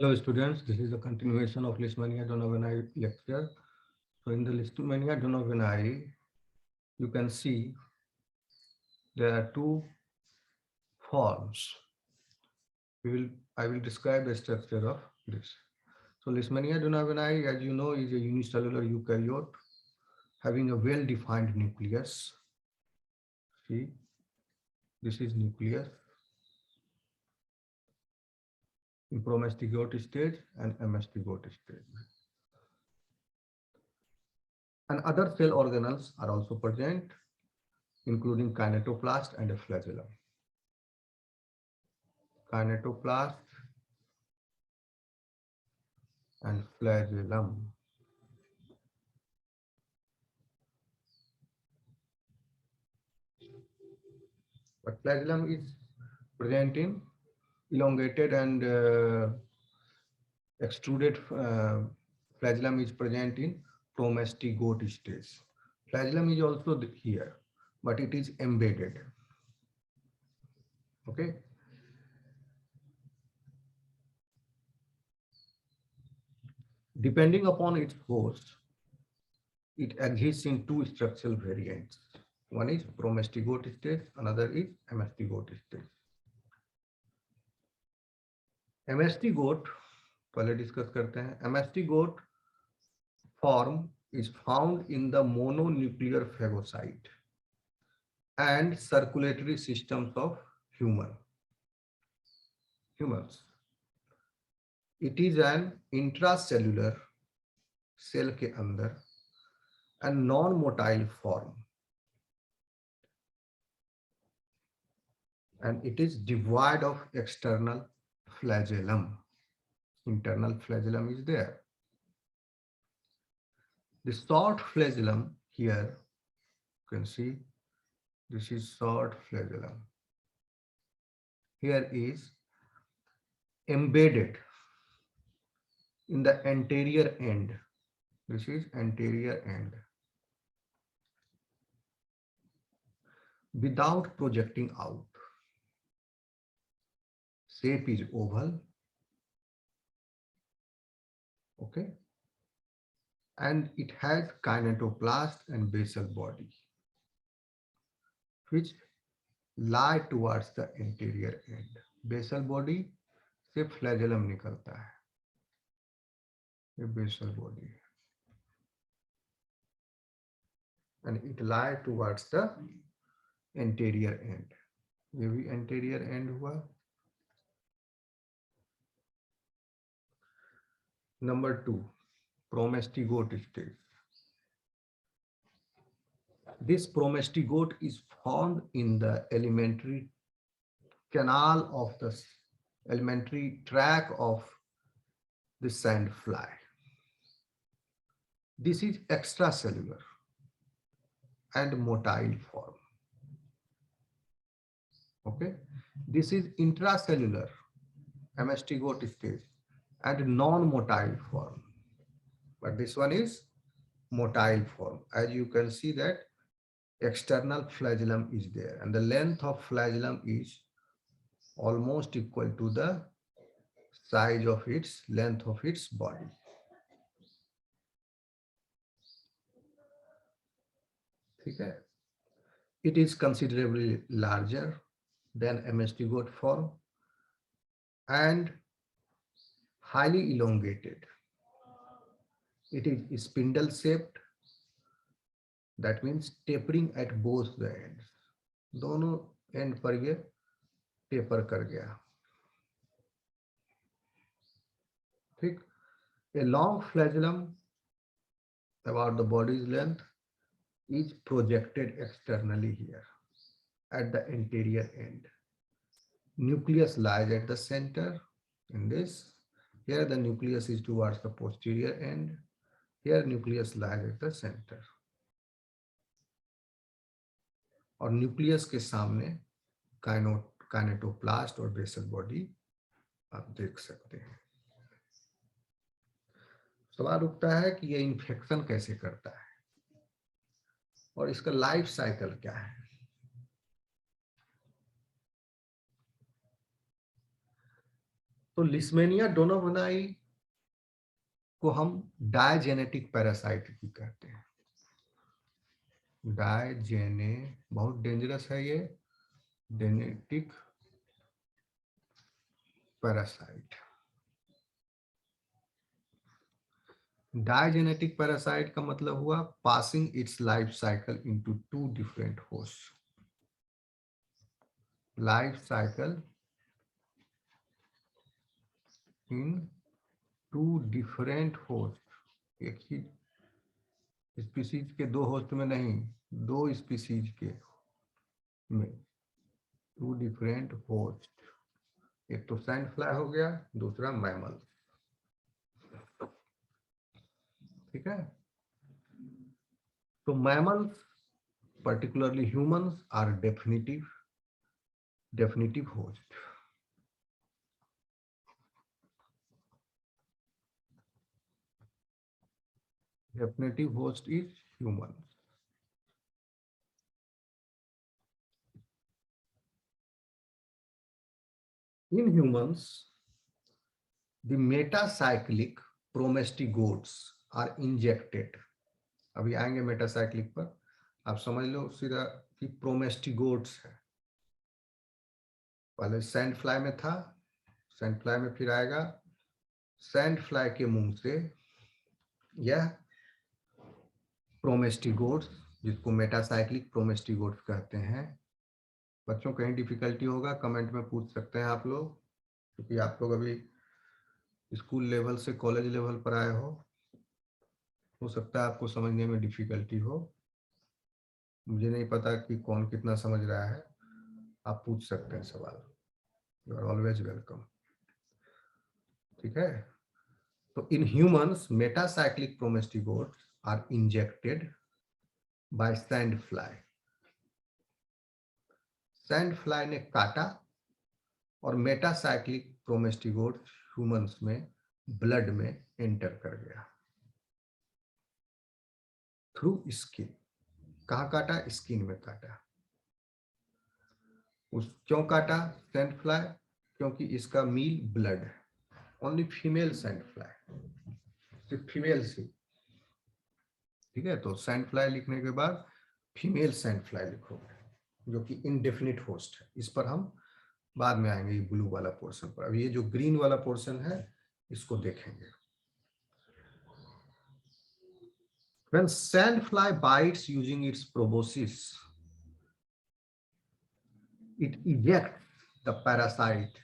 Hello students, this is a continuation of Leishmania donovani lecture. So in the Leishmania donovani, you can see there are two forms. I will describe the structure of this. So Leishmania donovani, as you know, is a unicellular eukaryote having a well-defined nucleus. See, this is nucleus in promastigote stage and amastigote stage. And other cell organelles are also present, including kinetoplast and a flagellum. Kinetoplast and flagellum. But flagellum is present in elongated and extruded. Flagellum is present in promastigote stage. Flagellum is also here, but it is embedded. Okay. Depending upon its host, it exists in two structural variants. One is promastigote stage, another is amastigote stage. Amastigote, पहले discuss करते हैं. Amastigote form is found in the mononuclear phagocyte and circulatory systems of humans. It is an intracellular cell के अंदर and non-motile form, and it is devoid of external flagellum. Internal flagellum is there. The short flagellum here, you can see this is short flagellum. Here is embedded in the anterior end. This is anterior end. Without projecting out. Shape is oval. Okay. And it has kinetoplast and basal body, which lie towards the anterior end. Basal body से flagellum निकलता है. ये basal body है. And it lie towards the anterior end. ये भी anterior end हुआ. Number 2, promastigote stage. This promastigote is found in the alimentary canal of the alimentary tract of the sandfly. This is extracellular and motile form. Okay, this is intracellular amastigote stage and non-motile form, but this one is motile form. As you can see that external flagellum is there and the length of flagellum is almost equal to the size of its length of its body. Okay. It is considerably larger than amastigote form and highly elongated. It is spindle shaped. That means tapering at both the ends. दोनों end पर ये taper कर गया. ठीक. A long flagellum about the body's length is projected externally here at the anterior end. Nucleus lies at the center in this. Here the nucleus is towards the posterior end. Here nucleus lies at the center. और nucleus के सामने काइनेटोप्लास्ट और basal body आप देख सकते हैं. सवाल उठता है कि ये इन्फेक्शन कैसे करता है और इसका लाइफ साइकिल क्या है. तो लिस्मेनिया डोनोवेनाई को हम डायजेनेटिक पैरासाइट भी कहते हैं। डायजेने बहुत डेंजरस है ये, जेनेटिक पैरासाइट। डायजेनेटिक पैरासाइट का मतलब हुआ passing its life cycle into two different host. Life cycle in two different host, एक ही स्पीसीज के दो होस्ट में नहीं, दो स्पीसीज के में, टू डिफरेंट होस्ट। एक तो सैंड फ्लाई हो गया, दूसरा मैमल। ठीक है, तो mammals particularly humans are definitive host. Definitive host is humans. In humans, the metacyclic promestigotes are injected. अभी आएंगे मेटासाइक्लिक पर, आप समझ लो सीधा कि प्रोमेस्टिगोट्स है। पहले सैंड फ्लाई में था, सैंड फ्लाई में फिर आएगा, सैंड फ्लाई के मुंह से यह प्रोमेस्टिगोट्स, जिसको मेटासाइक्लिक प्रोमेस्टिगोट्स कहते हैं। बच्चों कहीं डिफिकल्टी होगा कमेंट में पूछ सकते हैं आप लोग, क्योंकि आप लोग अभी स्कूल लेवल से कॉलेज लेवल पर आए हो सकता है आपको समझने में डिफिकल्टी हो। मुझे नहीं पता कि कौन कितना समझ रहा है, आप पूछ सकते हैं सवाल, यू आर ऑलवेज वेलकम। ठीक है, तो in humans metacyclic promastigotes are injected by sand fly. Sand fly ने काटा और मेटासाइक्लिक प्रोमेस्टिगोट्स ह्यूमंस में ब्लड में एंटर कर गया थ्रू स्किन। कहाँ काटा? स्किन में काटा। उस क्यों काटा सैंड फ्लाई? क्योंकि इसका मील ब्लड है। ओनली फीमेल सैंड फ्लाई, सिर्फ फीमेल सी। ठीक है, तो सैंड फ्लाई लिखने के बाद फीमेल सैंड फ्लाई लिखोगे, जो कि इनडेफिनिट होस्ट है। इस पर हम बाद में आएंगे, ये ब्लू वाला पोर्शन पर। अब ये जो ग्रीन वाला पोर्शन है इसको देखेंगे। When sandfly bites using its proboscis, it ejects the parasite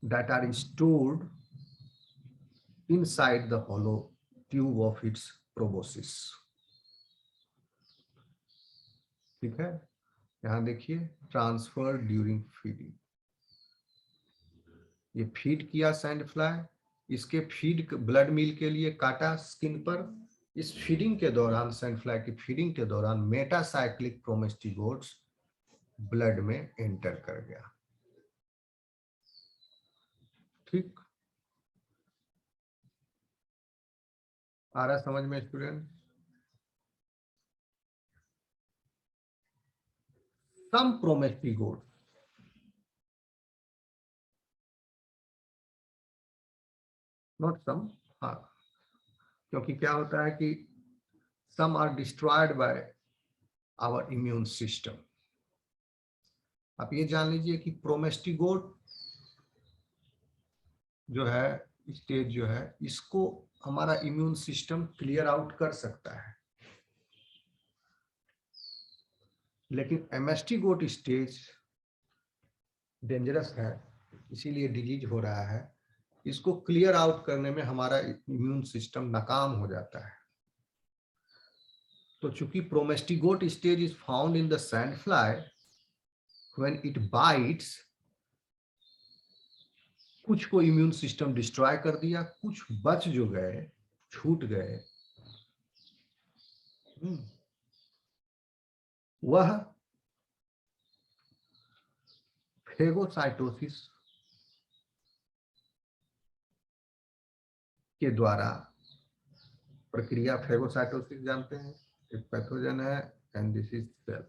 that are stored inside the hollow tube of its proboscis. ठीक है, यहां देखिए, ट्रांसफर ड्यूरिंग फीडिंग। ये फीड किया सैंड फ्लाई, इसके फीड ब्लड मील के लिए काटा स्किन पर। इस फीडिंग के दौरान, सैंड फ्लाई की फीडिंग के दौरान मेटासाइक्लिक प्रोमेस्टिगोट्स ब्लड में एंटर कर गया। ठीक, आ रहा समझ में स्टूडेंट? सम प्रोमेस्टिगोट्स, नॉट सम, हाँ, क्योंकि क्या होता है कि some are destroyed by our immune system. आप ये जान लीजिए कि प्रोमेस्टिगोट जो है, स्टेज जो है, इसको हमारा इम्यून सिस्टम क्लियर आउट कर सकता है, लेकिन एमेस्टिगोट स्टेज डेंजरस है, इसीलिए डिजीज हो रहा है। इसको क्लियर आउट करने में हमारा इम्यून सिस्टम नाकाम हो जाता है। तो चूंकि promastigote stage is found in the sand fly, when it bites, कुछ को इम्यून सिस्टम डिस्ट्रॉय कर दिया, कुछ बच जो गए, छूट गए, वह फेगोसाइटोसिस के द्वारा प्रक्रिया, फेगोसाइटोसिस जानते हैं, एक पैथोजन है एंड दिस इज सेल,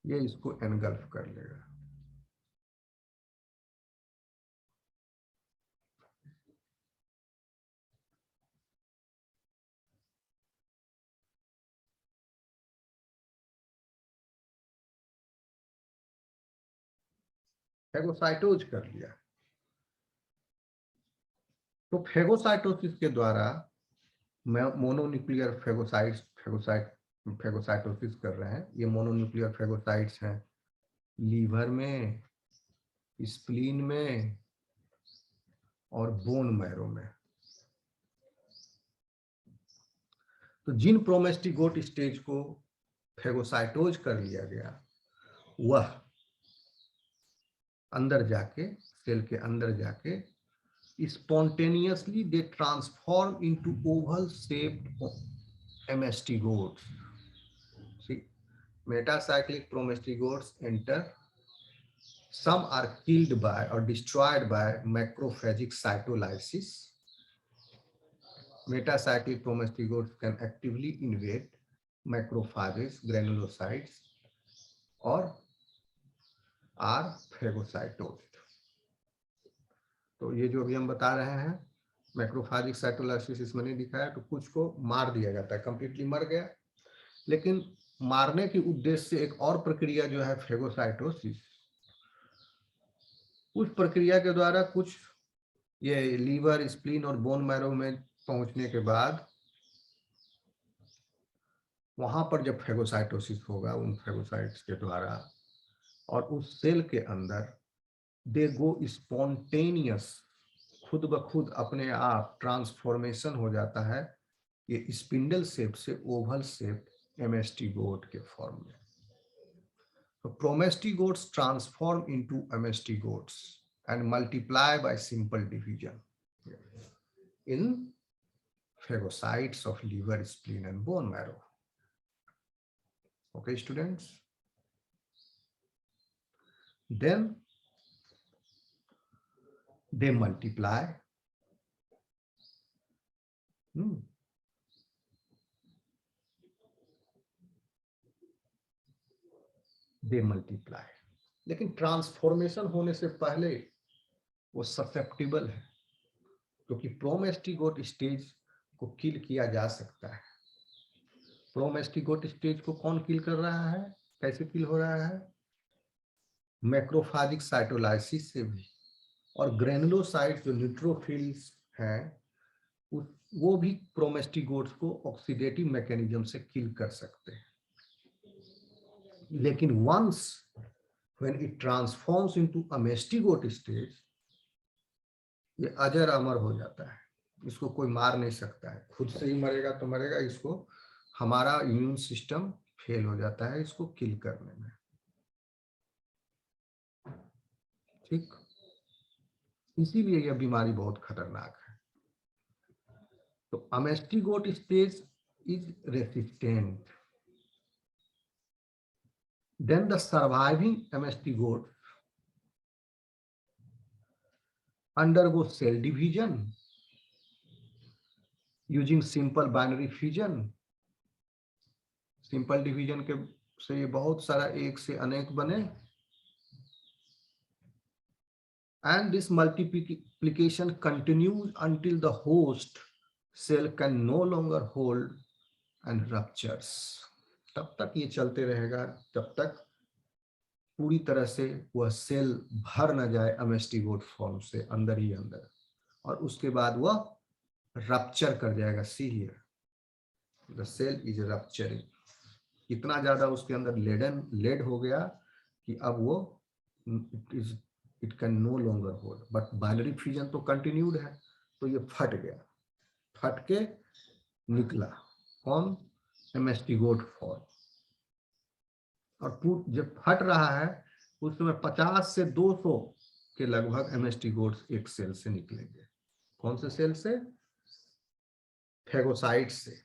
ये इसको एनगल्फ कर लेगा। फेगोसाइटोज कर लिया। तो फेगोसाइटोसिस के द्वारा मोनोन्यूक्लियर फेगोसाइटोसिस कर रहे हैं। ये मोनोन्यूक्लियर फेगोसाइट्स हैं लीवर में, स्प्लीन में और बोन मैरो में। तो जिन प्रोमेस्टिगोट स्टेज को फेगोसाइटोज कर लिया गया, वह अंदर जाके, सेल के अंदर जाके spontaneously they transform into oval shaped amastigotes. See, metacyclic promestigotes enter. Some are killed by or destroyed by macrophagic cytolysis. Metacyclic promestigotes can actively invade macrophages, granulocytes, or are phagocytosed. तो ये जो अभी हम बता रहे हैं मैक्रोफाजिक साइटोलाइसिस इसमें नहीं दिखाया, तो कुछ को मार दिया जाता है, कंप्लीटली मर गया। लेकिन मारने के उद्देश्य से एक और प्रक्रिया जो है फेगोसाइटोसिस, उस प्रक्रिया के द्वारा कुछ ये लीवर, स्प्लीन और बोन मैरो में पहुंचने के बाद वहां पर जब फेगोसाइटोसिस होगा उन फेगोसाइट्स के द्वारा, और उस सेल के अंदर दे गो स्पॉन्टेनियस, खुद ब खुद अपने आप ट्रांसफॉर्मेशन हो जाता है ये स्पिंडल शेप से ओवल शेप एमेस्टिगोट के फॉर्म में। तो promastigotes transform into amastigotes and multiply by simple division in phagocytes of liver, spleen and bone marrow. Okay, students? Then they multiply. They multiply. लेकिन transformation होने से पहले वो susceptible है, क्योंकि प्रोमेस्टिगोट स्टेज को किल किया जा सकता है। प्रोमेस्टिगोट स्टेज को कौन किल कर रहा है, कैसे किल हो रहा है? मैक्रोफाजिक साइटोलाइसिस से भी, और ग्रेनुलोसाइट्स जो न्यूट्रोफिल्स हैं वो भी प्रोमेस्टिगोट्स को ऑक्सीडेटिव मैकेनिज्म से किल कर सकते हैं। लेकिन once when it transforms into amastigote stage, ये अजर अमर हो जाता है, इसको कोई मार नहीं सकता है, खुद से ही मरेगा तो मरेगा, इसको हमारा इम्यून सिस्टम फेल हो जाता है इसको किल करने में। ठीक, इसीलिए यह बीमारी बहुत खतरनाक है। तो amastigote stage is resistant, then the surviving amastigote undergo cell division using simple binary fission. Simple division के से ये बहुत सारा एक से अनेक बने, and this multiplication continues until the host cell can no longer hold and ruptures. तब तक ये चलते रहेगा जब तक पूरी तरह से वह सेल भर न जाए अमेस्टिगोट फॉर्म से अंदर ही अंदर, और उसके बाद वह रप्चर कर जाएगा। See here, the cell is rupturing. इतना ज्यादा उसके अंदर लेड हो गया कि अब वो it can no longer hold, but binary fusion तो कंटिन्यूड है, तो ये फट गया, फट के निकला कौन, एमेस्टिगोट फॉर्म। और जब फट रहा है उस समय 50 से 200 के लगभग एमेस्टिगोट्स एक सेल से निकलेंगे। कौन से सेल से? फेगोसाइट्स से,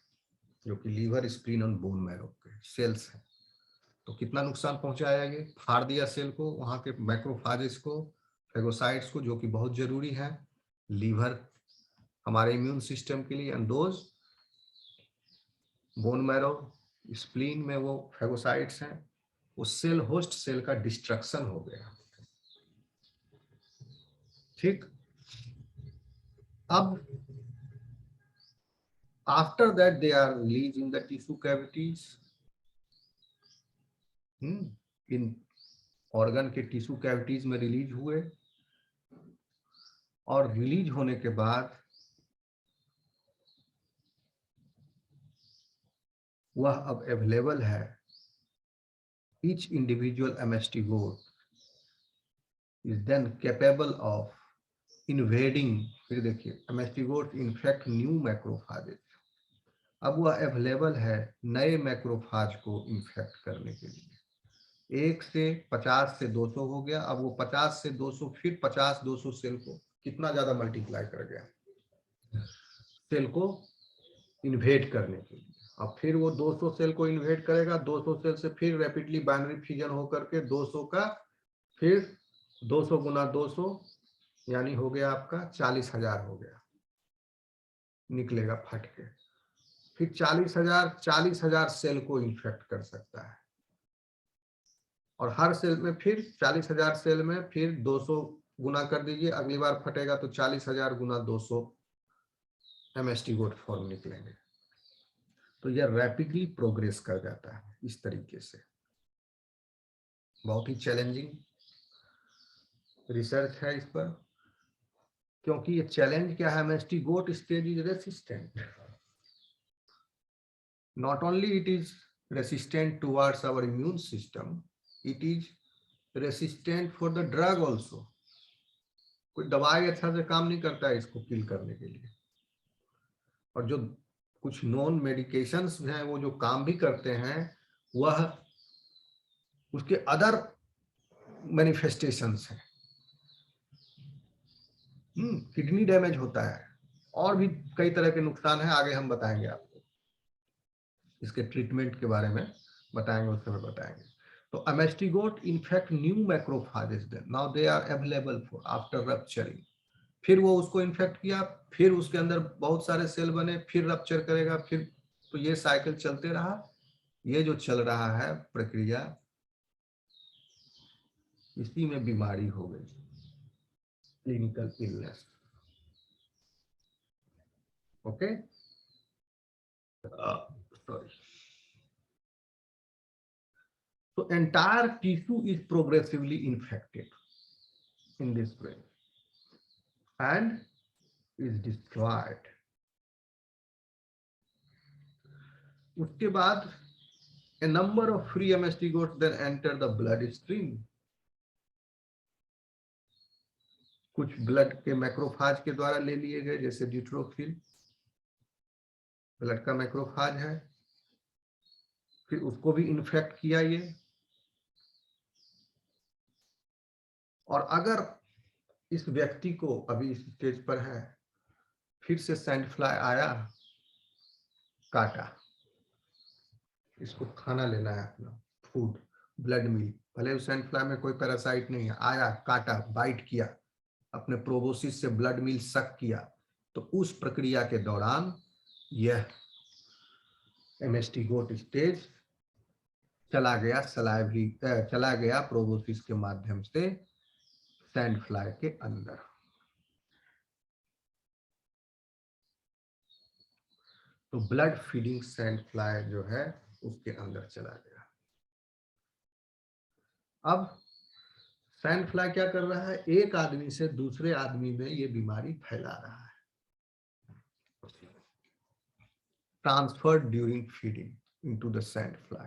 जो कि लीवर, स्प्लीन और बोन मैरो के सेल्स हैं। तो कितना नुकसान पहुंचाया, ये फाड़ दिया सेल को, वहां के मैक्रोफाजेस को, फेगोसाइट्स को, जो कि बहुत जरूरी है लीवर हमारे इम्यून सिस्टम के लिए, and those bone marrow, spleen में वो फेगोसाइट्स हैं। उस सेल होस्ट सेल का डिस्ट्रक्शन हो गया। ठीक, अब after that they are released in the tissue cavities in organ के टिश्यू कैविटीज में रिलीज हुए, और रिलीज होने के बाद वह अब अवेलेबल है। Each individual amastigote is then capable of invading, फिर देखिए एमएसटी-गोट इन्फेक्ट न्यू मैक्रोफाजेज, अब वह अवेलेबल है नए मैक्रोफाज को इन्फेक्ट करने के लिए। 1 से 50 से 200 हो गया, अब वो 50 से 200 फिर 50-200 सेल को कितना ज्यादा मल्टीप्लाई कर गया, सेल को इन्वेड करने के लिए। अब फिर वो 200 सेल को इन्वेड करेगा, 200 सेल से फिर रैपिडली बाइनरी फ्यूजन होकर के 200 का फिर 200 गुना 200 यानी हो गया आपका 40,000 हो गया, निकलेगा फट के। फिर 40,000 सेल को इन्फेक्ट कर सकता है, और हर सेल में फिर 40,000 सेल में फिर 200 गुना कर दीजिए, अगली बार फटेगा तो 40,000 गुना 200 एमएसटी-गोट फॉर्म निकलेंगे। तो यह रैपिडली प्रोग्रेस कर जाता है इस तरीके से। बहुत ही चैलेंजिंग रिसर्च है इस पर, क्योंकि ये चैलेंज क्या है, amastigote stage is resistant, not only it is resistant towards our immune system, it is resistant for the drug also. कोई दवाई अच्छा से काम नहीं करता है इसको किल करने के लिए, और जो कुछ नॉन मेडिकेशंस हैं वो जो काम भी करते हैं वह उसके अदर मैनिफेस्टेशंस हैं। किडनी डैमेज होता है और भी कई तरह के नुकसान हैं, आगे हम बताएंगे आपको, इसके ट्रीटमेंट के बारे में बताएंगे, उस समय बताएंगे। तो amastigote infect new macrophages, then now they are available for after rupturing. फिर वो उसको इन्फेक्ट किया, फिर उसके अंदर बहुत सारे सेल बने, फिर रप्चर करेगा, फिर तो ये साइकिल चलते रहा। ये जो चल रहा है प्रक्रिया, इसी में बीमारी हो गई, clinical illness. Okay, sorry. So entire tissue is progressively infected in this way and is destroyed. उसके बाद a number of free MST-goats then enter the bloodstream. कुछ ब्लड के मैक्रोफाज के द्वारा ले लिए गए, जैसे ड्यूट्रोफिल ब्लड का मैक्रोफाज है, फिर उसको भी इन्फेक्ट किया ये। और अगर इस व्यक्ति को अभी इस स्टेज पर है, फिर से सैंड फ्लाई आया, काटा, इसको खाना लेना है अपना फूड, ब्लड मिल, भले उस सैंड फ्लाई में कोई पैरासाइट नहीं है, आया, काटा, बाइट किया, अपने प्रोबोसिस से ब्लड मिल सक किया, तो उस प्रक्रिया के दौरान यह एमएसटी-गोट स्टेज चला गया, चला गया प्रोबोसिस के माध्यम से सैंड फ्लाई के अंदर। तो ब्लड फीडिंग सैंड फ्लाई जो है उसके अंदर चला गया। अब सैंड फ्लाई क्या कर रहा है, एक आदमी से दूसरे आदमी में ये बीमारी फैला रहा है, transferred during feeding into the sand fly.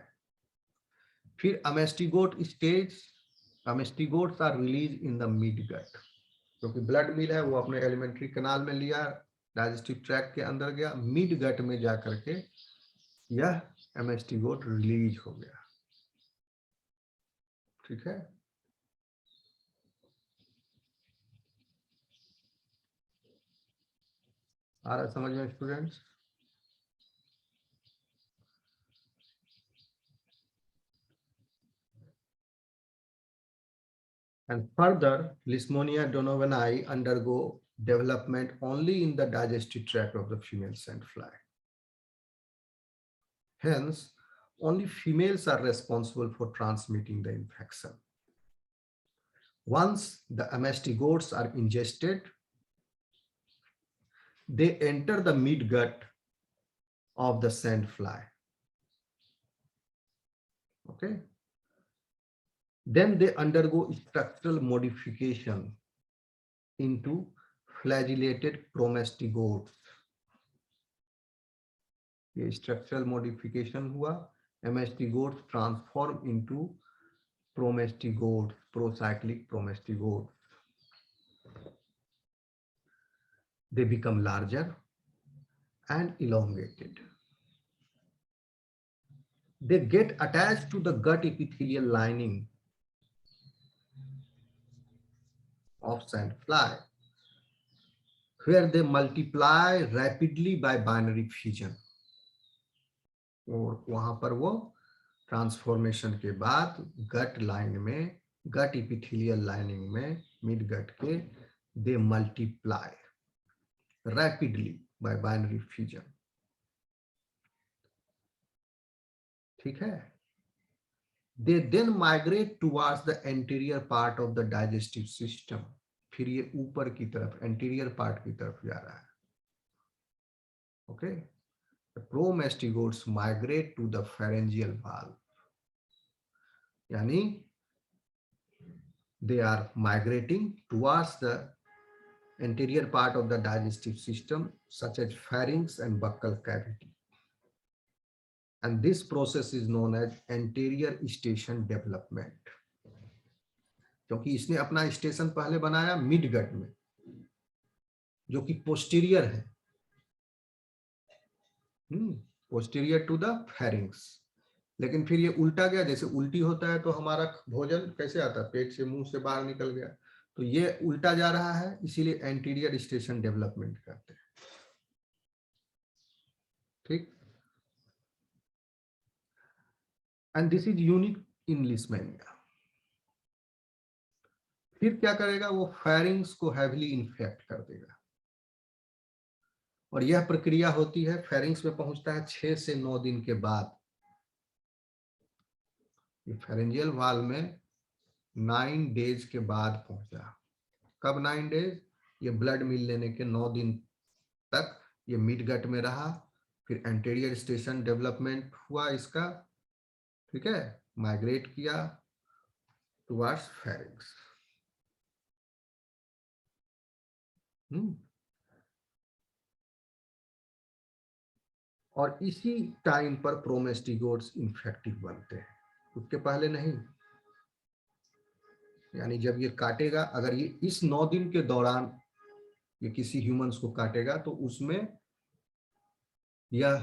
फिर amastigote stage, amastigotes are release in the mid gut, क्योंकि ब्लड मिल है वो अपने एलिमेंट्री कैनाल में लिया, डाइजेस्टिव ट्रैक्ट के अंदर गया, मिड गट में जाकर के यह एमएसटी-गोट रिलीज हो गया। ठीक है, आ रहा समझ में students? And further, Leishmania donovani undergo development only in the digestive tract of the female sandfly. Hence, only females are responsible for transmitting the infection. Once the MST-goats are ingested, they enter the midgut of the sandfly. Okay. Then they undergo structural modification into flagellated promastigotes. ये structural modification हुआ, mastigotes transform into promastigotes, procyclic promastigotes. They become larger and elongated. They get attached to the gut epithelial lining of sandfly, where they multiply rapidly by binary fission. और वहां पर वो transformation के बाद gut line में, gut epithelial lining में, mid gut के, they multiply rapidly by binary fusion. ठीक है. They then migrate towards the anterior part of the digestive system. फिर ये ऊपर की तरफ, एंटीरियर पार्ट की तरफ जा रहा है. Okay. The promastigotes migrate to the pharyngeal valve. यानी they are migrating towards the anterior part of the digestive system, such as pharynx and buccal cavity. And this process is known as anterior station development. क्योंकि इसने अपना station पहले बनाया mid gut में, जो कि posterior है, पोस्टीरियर टू द फेरिंग्स. लेकिन फिर ये उल्टा गया. जैसे उल्टी होता है तो हमारा भोजन कैसे आता है, पेट से, मुंह से बाहर निकल गया. तो ये उल्टा जा रहा है, इसीलिए एंटीरियर स्टेशन डेवलपमेंट करते हैं. ठीक. And this is unique in leishmania. फिर क्या करेगा, वो फेरिंग्स को हैवीली इन्फेक्ट कर देगा. और यह प्रक्रिया होती है, फेरिंग्स में पहुंचता है 6 से 9 दिन के बाद. ये फेरेंजियल वाल्व में 9 डेज के बाद पहुंचा. कब 9 डेज? ये ब्लड मिल लेने के 9 दिन तक ये मिड गट में रहा. फिर एंटीरियर स्टेशन डेवलपमेंट हुआ इसका. ठीक है. माइग्रेट किया टुवर्ड्स फेरिंग्स. और इसी टाइम पर प्रोमेस्टिगोट्स इन्फेक्टिव बनते हैं, उसके पहले नहीं. यानी जब ये काटेगा, अगर ये इस 9 दिन के दौरान ये किसी ह्यूमंस को काटेगा तो उसमें यह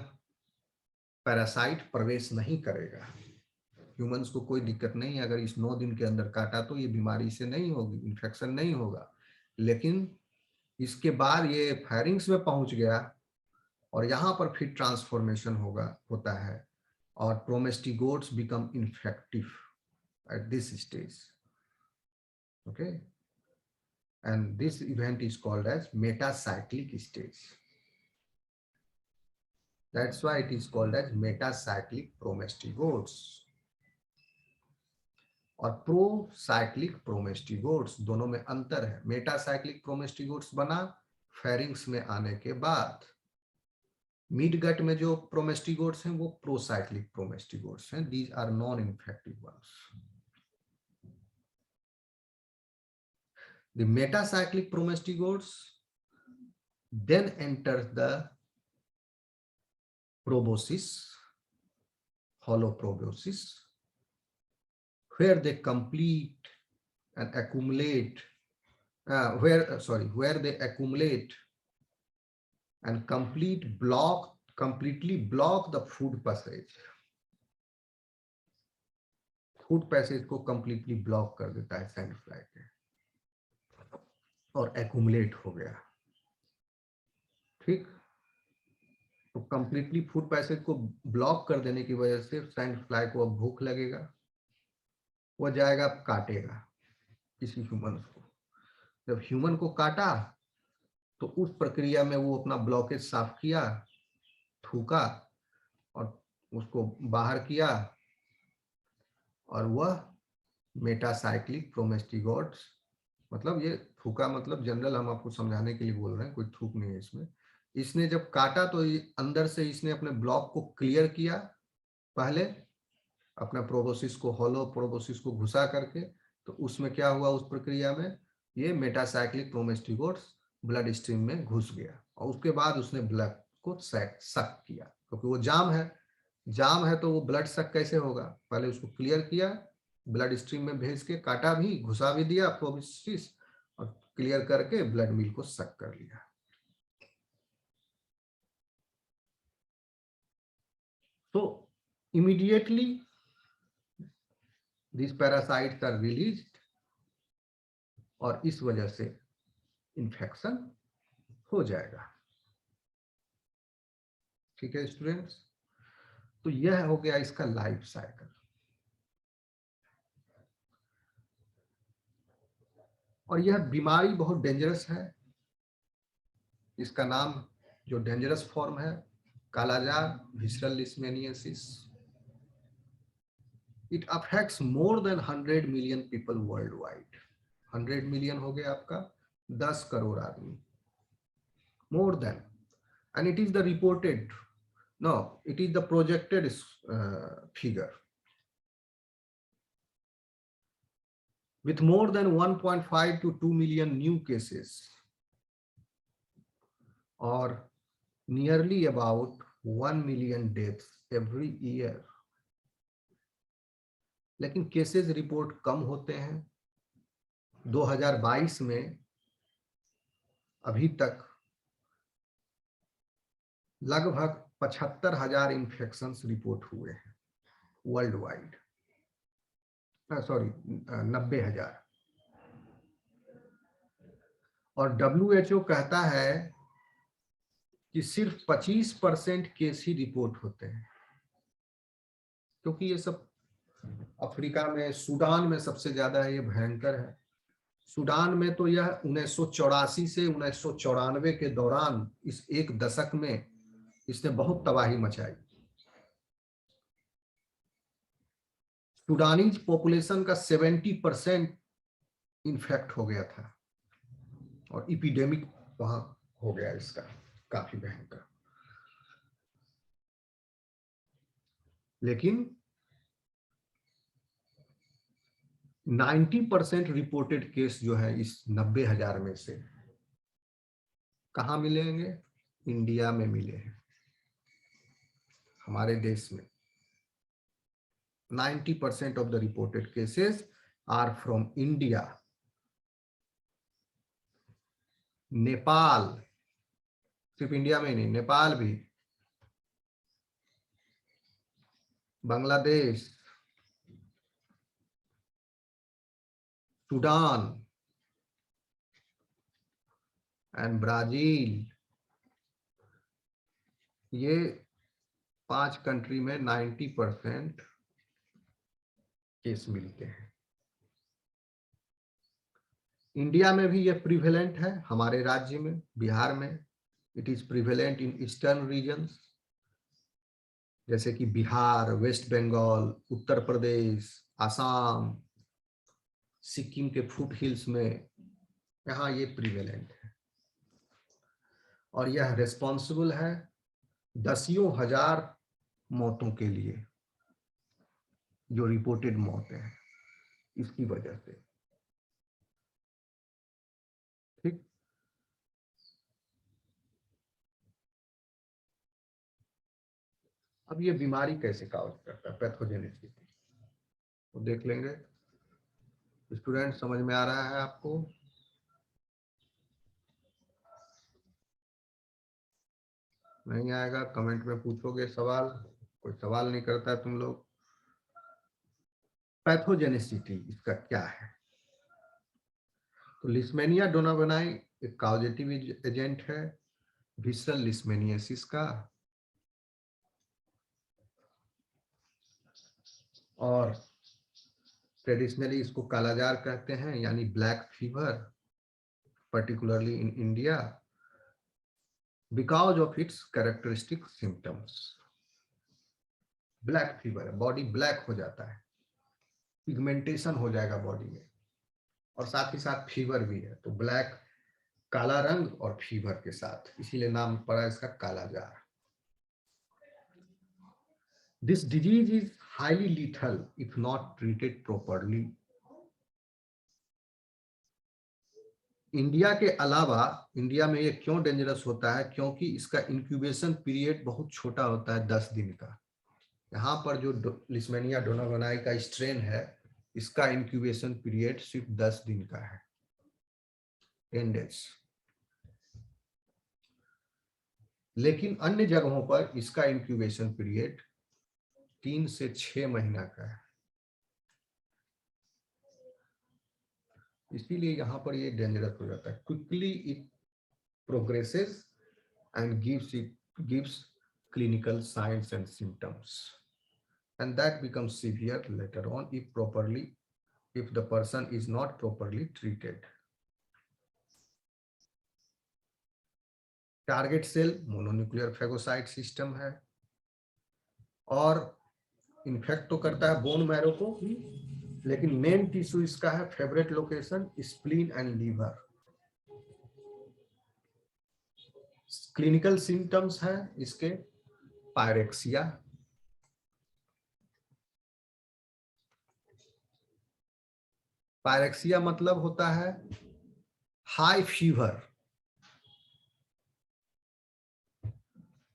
पैरासाइट प्रवेश नहीं करेगा. ह्यूमंस को कोई दिक्कत नहीं है, अगर इस 9 दिन के अंदर काटा तो ये बीमारी से नहीं होगी, इन्फेक्शन नहीं होगा. लेकिन इसके बाद ये फेरिंग्स में पहुंच गया और यहां पर फिर ट्रांसफॉर्मेशन होता है और promastigotes become infective at this stage. Okay, and this event is called as metacyclic stage. That's why it is called as metacyclic promastigotes. और प्रोसाइक्लिक प्रोमेस्टिगोट्स दोनों में अंतर है. मेटासाइक्लिक प्रोमेस्टिगोट्स बना फेरिंग्स में आने के बाद. मिड गट में जो प्रोमेस्टिगोट्स हैं वो प्रोसाइक्लिक प्रोमेस्टिगोट्स हैं. These are non infective ones. The metacyclic promastigotes then enter the proboscis, holoproboscis, where they complete and accumulate, where they accumulate and completely block the food passage. Food passage को completely block कर देता है sandfly के, और accumulate हो गया. ठीक. तो कंप्लीटली फूड पैसेज को ब्लॉक कर देने की वजह से सैंडफ्लाई को अब भूख लगेगा, वो जाएगा काटेगा किसी ह्यूमन को. जब ह्यूमन को काटा तो उस प्रक्रिया में वो अपना ब्लॉकेज साफ किया, थूका और उसको बाहर किया, और वह मेटासाइक्लिक प्रोमेस्टिगोट्स, मतलब ये थूका मतलब जनरल हम आपको समझाने के लिए बोल रहे हैं, कोई थूक नहीं है इसमें. इसने जब काटा तो अंदर से इसने अपने ब्लॉक को क्लियर किया पहले, अपना प्रोबोसिस को, हॉलो प्रोबोसिस को घुसा करके, तो उसमें क्या हुआ, उस प्रक्रिया में ये मेटासाइक्लिक प्रोमेस्टिगोट्स ब्लड स्ट्रीम में घुस गया और उसके बाद उसने ब्लड को सक किया, क्योंकि वो जाम है तो वो ब्लड सक कैसे होगा, पहले उसको क्लियर किया, ब्लड स्ट्रीम में भेज के काटा भी, घुसा भी दिया प्रोबोसिस, और क्लियर करके ब्लड मिल को सक कर लिया। तो immediately these parasites are released और इस वजह से इन्फेक्शन हो जाएगा। ठीक है स्टूडेंट्स, तो यह हो गया इसका लाइफ साइकिल। और यह बीमारी बहुत डेंजरस है। इसका नाम जो डेंजरस फॉर्म है, kala-azar visceral leishmaniasis. It affects more than 100 million people world wide. 100 million हो गया आपका 10 करोड़ आदमी, more than, and it is the reported, no, it is the projected figure. With more than 1.5 to 2 million new cases or nearly about 1 million deaths every year. लेकिन cases report कम होते हैं। 2022 में अभी तक लगभग 75,000 इन्फेक्शंस रिपोर्ट हुए हैं world wide, sorry 90,000। और WHO कहता है कि सिर्फ 25% केस ही रिपोर्ट होते हैं, क्योंकि ये सब अफ्रीका में, सूडान में सबसे ज्यादा ये भयंकर है। सूडान में तो यह 1984 से 1994 के दौरान इस एक दशक में इसने बहुत तबाही मचाई। सूडानीज पॉपुलेशन का 70% इन्फेक्ट हो गया था और एपिडेमिक वहां हो गया इसका, काफी भयंकर। लेकिन 90% रिपोर्टेड केस जो है इस 90,000 में से कहां मिलेंगे? इंडिया में मिले हैं, हमारे देश में। 90% of the reported cases are from India, Nepal, सिर्फ इंडिया में नहीं, नेपाल भी, बांग्लादेश, सूडान एंड ब्राजील। ये 5 कंट्री में 90% केस मिलते हैं। इंडिया में भी ये प्रिवेलेंट है, हमारे राज्य में, बिहार में। It is prevalent in eastern regions, जैसे कि बिहार, वेस्ट बंगाल, उत्तर प्रदेश, आसाम, सिक्किम के फुट हिल्स में, यहाँ ये प्रिवेलेंट है। और यह रेस्पॉन्सिबल है 10,000 मौतों के लिए, जो रिपोर्टेड मौतें हैं इसकी वजह से। ठीक, अब ये बीमारी कैसे काज करता है, पैथोजेनिसिटी, तो देख लेंगे। स्टूडेंट, समझ में आ रहा है आपको? नहीं आएगा कमेंट में पूछोगे सवाल, कोई सवाल नहीं करता है तुम लोग। पैथोजेनिसिटी इसका क्या है? तो लिस्मेनिया डोनावेनाई एक काउजेटिव एजेंट है विसरल लिस्मेनियासिस का, और ट्रेडिशनली इसको कालाजार कहते हैं, यानी black fever, particularly in India, because of its characteristic symptoms. Black fever है, बॉडी ब्लैक हो जाता है, पिगमेंटेशन हो जाएगा बॉडी में, और साथ ही साथ फीवर भी है। तो ब्लैक, काला रंग और फीवर के साथ, इसीलिए नाम पड़ा इसका kala-azar. This disease is highly lethal if not treated properly. India के अलावा इंडिया में ये क्यों डेंजरस होता है? क्योंकि इसका इंक्यूबेशन पीरियड बहुत छोटा होता है, 10 दिन का। यहाँ पर जो लिस्मेनिया डोनावानाई का स्ट्रेन है, इसका इंक्यूबेशन पीरियड सिर्फ 10 दिन का है, 10 डेज। लेकिन अन्य जगहों पर इसका इंक्यूबेशन पीरियड 3 से 6 महीना का है। इसीलिए यहाँ पर ये डेंजरस हो जाता है। Quickly it progresses and gives clinical signs and symptoms, and that becomes severe later on if the person is not properly treated. Target cell mononuclear phagocyte system है और इन्फेक्ट तो करता है बोन मैरो को, लेकिन मेन टिश्यू इसका है favourite location spleen and liver. Clinical symptoms है इसके पायरेक्सिया, पायरेक्सिया मतलब होता है हाई फीवर,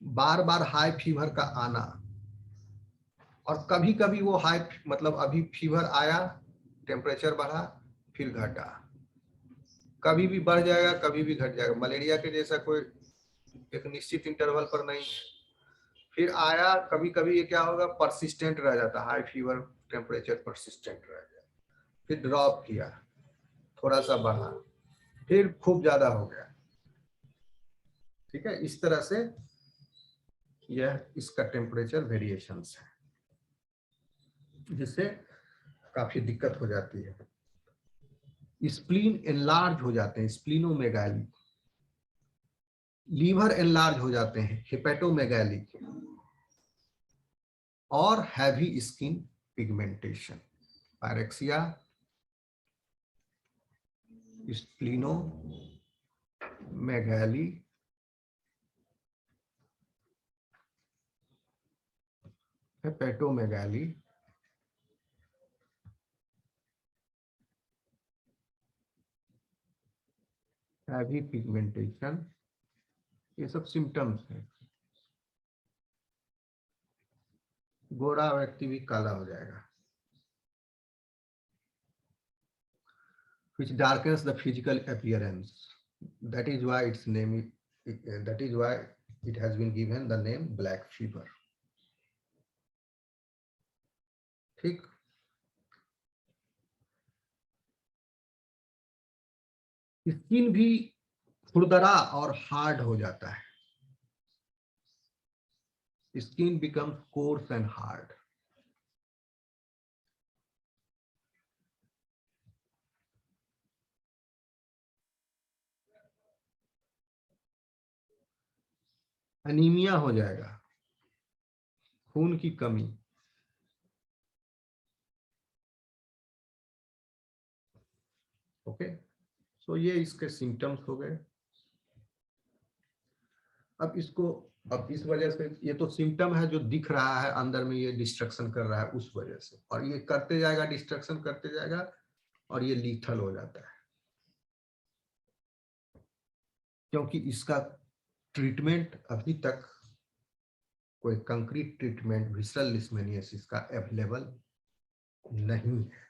बार बार हाई फीवर का आना, और कभी कभी वो हाई मतलब अभी फीवर आया, टेम्परेचर बढ़ा, फिर घटा, कभी भी बढ़ जाएगा कभी भी घट जाएगा। मलेरिया के जैसा कोई एक निश्चित इंटरवल पर नहीं है। फिर आया, कभी कभी ये क्या होगा, परसिस्टेंट रह जाता, हाई फीवर टेम्परेचर परसिस्टेंट रह जाए, फिर ड्रॉप किया, थोड़ा सा बढ़ा, फिर खूब ज्यादा हो गया। ठीक है, इस तरह से यह इसका टेम्परेचर वेरिएशंस है, जिससे काफी दिक्कत हो जाती है। स्प्लीन एनलार्ज हो जाते हैं, स्प्लीनोमेगाली, लीवर एनलार्ज हो जाते हैं, हेपेटोमेगाली, और heavy skin pigmentation. Pyrexia, splenomegaly, hepatomegaly, heavy pigmentation, ये सब सिम्टम्स हैं। गोरा व्यक्ति भी काला हो जाएगा, which darkens the physical appearance. That is why its name that is why it has been given the name black fever. ठीक, स्किन भी खुरदरा और हार्ड हो जाता है, skin becomes coarse and hard. Anaemia हो जाएगा, खून की कमी, ओके। सो ये इसके सिम्टम्स हो गए। अब इस वजह से, ये तो सिम्टम है जो दिख रहा है अंदर में, ये डिस्ट्रक्शन कर रहा है उस वजह से, और ये करते जाएगा, डिस्ट्रक्शन करते जाएगा, और ये लीथल हो जाता है, क्योंकि इसका ट्रीटमेंट अभी तक कोई कंक्रीट ट्रीटमेंट विसरल लिस्मेनियासिस का अवेलेबल नहीं है।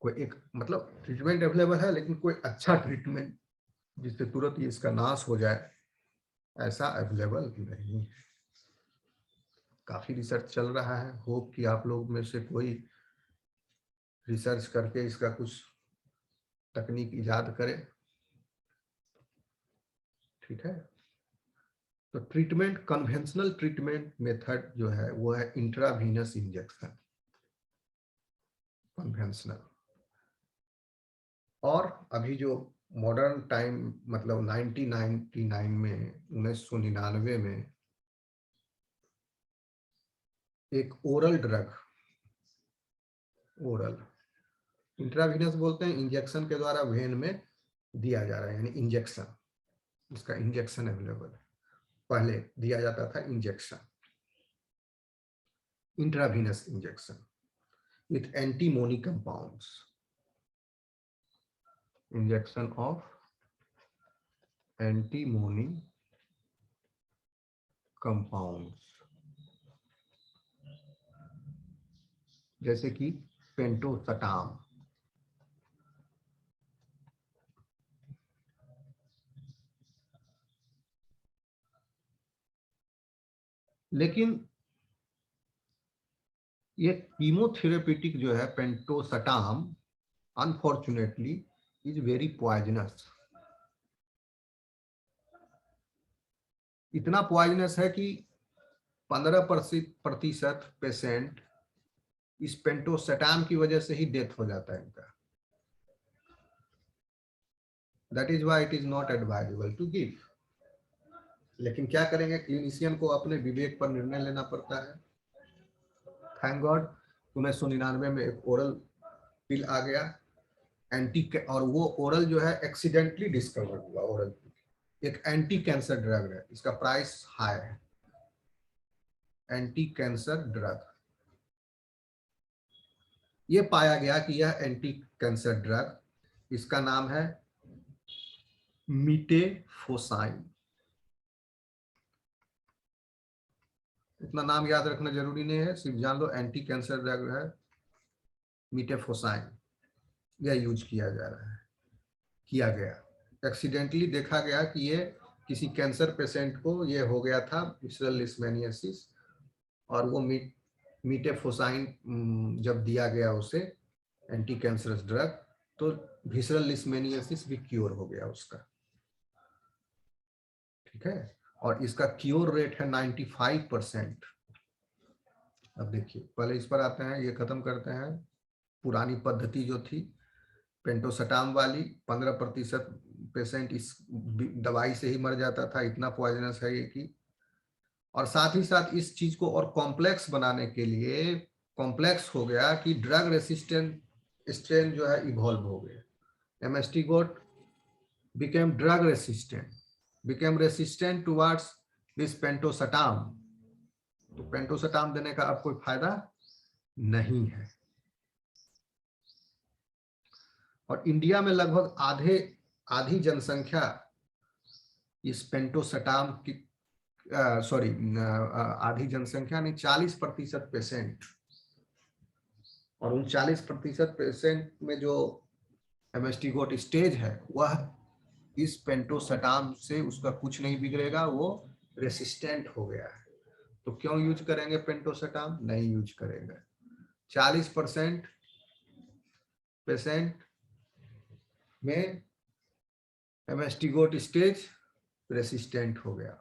कोई एक मतलब ट्रीटमेंट अवेलेबल है, लेकिन कोई अच्छा ट्रीटमेंट जिससे तुरंत ही इसका नाश हो जाए, ऐसा अवेलेबल नहीं है। काफी रिसर्च चल रहा है, होप कि आप लोग में से कोई रिसर्च करके इसका कुछ तकनीक इजाद करे। ठीक है, तो ट्रीटमेंट, कन्वेंशनल ट्रीटमेंट मेथड जो है वो है इंट्रावीनस इंजेक्शन, कन्वेंशनल। और अभी जो मॉडर्न टाइम मतलब 1999 में 1999 में एक ओरल ड्रग, ओरल इंट्रावीनस बोलते हैं, इंजेक्शन के द्वारा वेन में दिया जा रहा है, यानी इंजेक्शन, इसका इंजेक्शन अवेलेबल है। पहले दिया जाता था injection, intravenous injection with antimony compounds. Injection of antimony compounds, जैसे कि पेंटोसटाम। लेकिन ये कीमोथेरेपेटिक जो है पेंटोसटाम, अनफॉर्चुनेटली इज वेरी पॉइजनस। इतना पॉइजनस है कि 15% पेशेंट इस पेंटोसटाम की वजह से ही डेथ हो जाता है इनका। That is why it is not advisable to give. लेकिन क्या करेंगे, क्लिनिशियन को अपने विवेक पर निर्णय लेना पड़ता है। थैंक गॉड 1999 में एक ओरल पिल आ गया एंटी, और वो ओरल जो है एक्सीडेंटली डिस्कवर हुआ। ओरल एक एंटी कैंसर ड्रग है, इसका प्राइस हाई है। एंटी कैंसर ड्रग, ये पाया गया कि यह एंटी कैंसर ड्रग, इसका नाम है मीटेफोसाइन। इतना नाम याद रखना जरूरी नहीं है, सिर्फ जान लो एंटी कैंसर ड्रग है मीटेफोसाइन। यह यूज किया जा रहा है, किया गया। एक्सीडेंटली देखा गया कि ये किसी कैंसर पेशेंट को ये हो गया था विसरल लिस्मेनियासिस, और वो मीटेफोसाइन जब दिया गया उसे एंटी कैंसरस ड्रग, तो विसरल लिस्मेनियासिस भी क्योर हो गया उसका। ठीक है, और इसका क्योर रेट है 95%। अब देखिए, पहले इस पर आते हैं, ये खत्म करते हैं। पुरानी पद्धति जो थी पेंटोसटाम वाली, 15% पेशेंट इस दवाई से ही मर जाता था, इतना पॉइजनस है ये कि। और साथ ही साथ इस चीज को और कॉम्प्लेक्स बनाने के लिए कॉम्प्लेक्स हो गया कि ड्रग रेसिस्टेंट स्ट्रेन जो है इवॉल्व हो गए। एमेस्टिगोट became drug resistant, became resistant towards this पेंटोसटाम। तो पेंटोसटाम देने का अब कोई फायदा नहीं है। और इंडिया में लगभग आधी जनसंख्या इस पेंटोसटाम की आधी जनसंख्या नहीं, 40% पेशेंट, और उन 40% पेशेंट में जो एमेस्टिगोट स्टेज है वह इस पेंटोसटाम से उसका कुछ नहीं बिगड़ेगा, वो रेसिस्टेंट हो गया है। तो क्यों यूज करेंगे पेंटोसटाम? नहीं यूज करेंगे। 40% पेशेंट में एमेस्टिगोट स्टेज रेसिस्टेंट हो गया,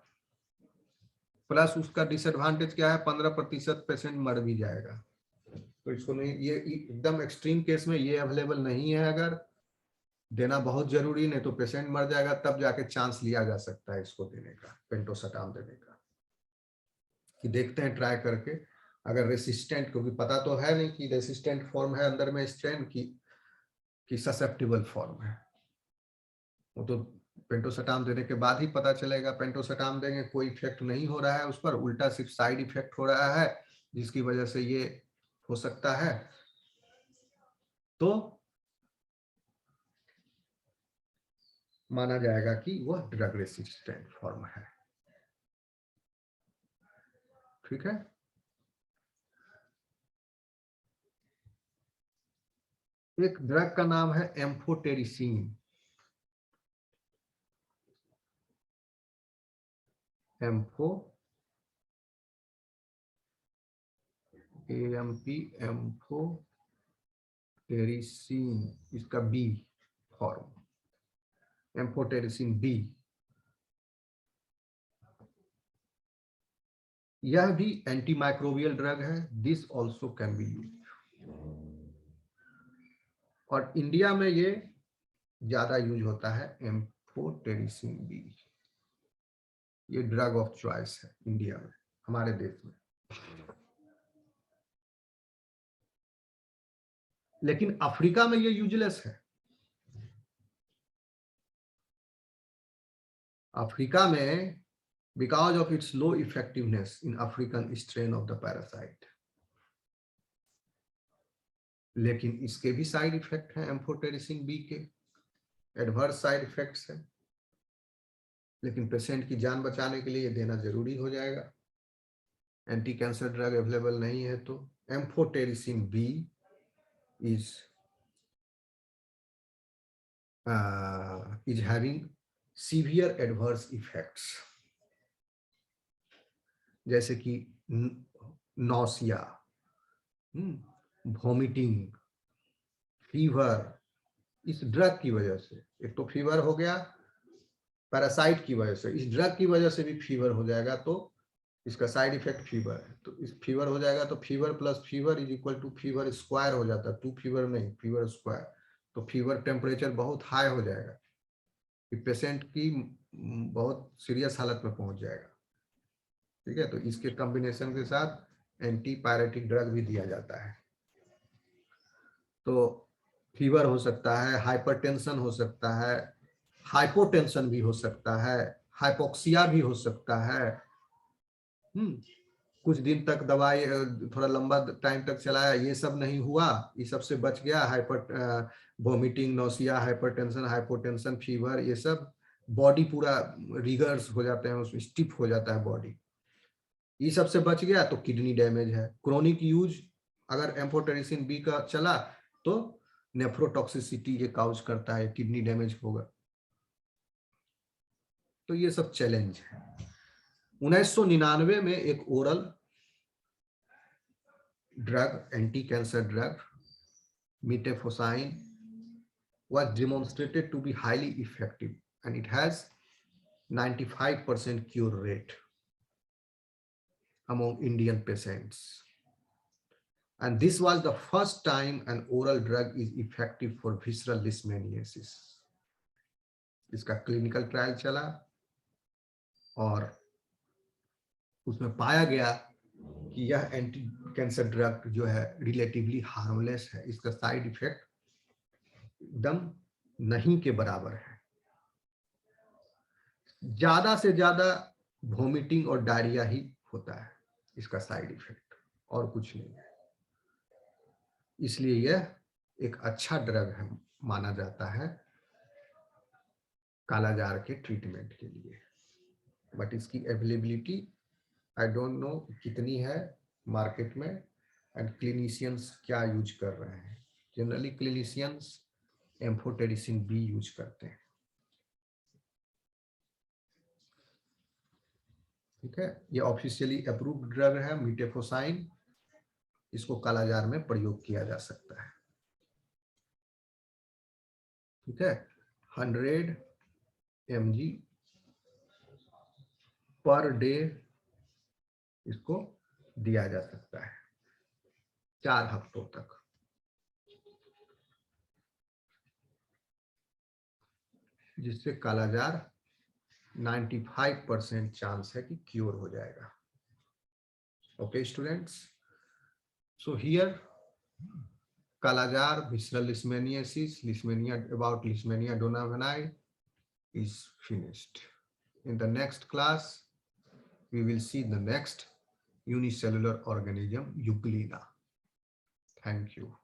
प्लस उसका डिसएडवांटेज क्या है, 15% पेशेंट मर भी जाएगा। तो इसको नहीं, ये एकदम एक्सट्रीम केस में ये अवेलेबल नहीं है, अगर देना बहुत जरूरी, नहीं तो पेशेंट मर जाएगा तब जाके चांस लिया जा सकता है इसको देने का, पेंटोसटाम देने का, कि देखते हैं ट्राई करके। अगर रेसिस्टेंट, क्योंकि पता तो है नहीं कि रेसिस्टेंट फॉर्म है अंदर में स्ट्रेन की ससेप्टिबल फॉर्म है, वो तो पेंटोसटाम देने के बाद ही पता चलेगा। पेंटोसटाम देंगे कोई इफेक्ट नहीं हो रहा है उस पर, उल्टा सिर्फ साइड इफेक्ट हो रहा है जिसकी वजह से ये हो सकता है, तो माना जाएगा कि वह ड्रग रेसिस्टेंट फॉर्म है। ठीक है, एक ड्रग का नाम है एम्फोटेरिसिन। एम्फोटेरिसिन, इसका बी फॉर्म, एम्फोटेरिसिन बी। यह भी एंटीमाइक्रोबियल ड्रग है। This also can be use, और इंडिया में ये ज्यादा यूज होता है एम्फोटेरिसिन बी। ये ड्रग ऑफ चॉइस है इंडिया में, हमारे देश में। लेकिन अफ्रीका में ये यूजलेस है। अफ्रीका में, because of its low effectiveness in African strain of the parasite, लेकिन इसके भी साइड इफेक्ट हैं, एम्फोटेरिसिन बी के एडवर्स साइड इफेक्ट्स हैं, लेकिन पेशेंट की जान बचाने के लिए ये देना जरूरी हो जाएगा। एंटी कैंसर ड्रग अवेलेबल नहीं है तो amphotericin B is having severe adverse effects, जैसे कि नौसिया, वॉमिटिंग, फीवर, इस ड्रग की वजह से। एक तो फीवर हो गया पैरासाइट की वजह से, इस ड्रग की वजह से भी फीवर हो जाएगा, तो इसका साइड इफेक्ट फीवर है। तो इस फीवर हो जाएगा तो fever plus fever is equal to fever square हो जाता है, 2 फीवर नहीं, फीवर स्क्वायर। तो फीवर टेम्परेचर बहुत हाई हो जाएगा कि पेशेंट की बहुत सीरियस हालत में पहुंच जाएगा। ठीक है, तो इसके कॉम्बिनेशन के साथ एंटीपायरेटिक ड्रग भी दिया जाता है। तो फीवर हो सकता है, हाइपरटेंशन हो सकता है, हाइपोटेंशन भी हो सकता है, हाइपोक्सिया भी हो सकता है। कुछ दिन तक दवाई थोड़ा लंबा टाइम तक चलाया, ये सब नहीं हुआ, ये सब से बच गया, hyper vomiting, nausea, hypertension, hypotension, fever, ये सब बॉडी पूरा रिगर्स हो जाते हैं, उसमें स्टिफ हो जाता है बॉडी, ये सब से बच गया तो किडनी डैमेज है। क्रोनिक यूज अगर एम्फोटेरिसिन बी का चला तो नेफ्रोटॉक्सिसिटी ये काउज करता है, किडनी डैमेज होगा। तो ये सब चैलेंज है। 1999 में एक oral drug, anti cancer drug miltefosine was demonstrated to be highly effective and it has 95% cure rate among Indian patients. And this was the first time an oral drug is effective for visceral leishmaniasis. इसका clinical trial चला और उसमें पाया गया कि यह anti cancer drug जो है रिलेटिवली हार्मलेस है, इसका साइड इफेक्ट एकदम नहीं के बराबर है। ज्यादा से ज्यादा वॉमिटिंग और डायरिया ही होता है इसका साइड इफेक्ट, और कुछ नहीं है। इसलिए यह एक अच्छा ड्रग है, माना जाता है कालाजार के ट्रीटमेंट के लिए। बट इसकी अवेलेबिलिटी आई डोंट नो कितनी है मार्केट में, एंड क्लिनिशियंस क्या यूज कर रहे हैं। Generally clinicians amphotericin B use करते हैं। ठीक है, ये ऑफिशियली अप्रूव्ड ड्रग है मीटेफोसाइन, इसको कालाजार में प्रयोग किया जा सकता है। ठीक है, 100 mg पर डे इसको दिया जा सकता है 4 हफ्तों तक, जिससे कालाजार 95% चांस है कि क्योर हो जाएगा। Okay students, so here kala azar, visceral leishmaniasis, about Leishmania donovani is finished. In the next class, we will see the next unicellular organism, Euglena. Thank you.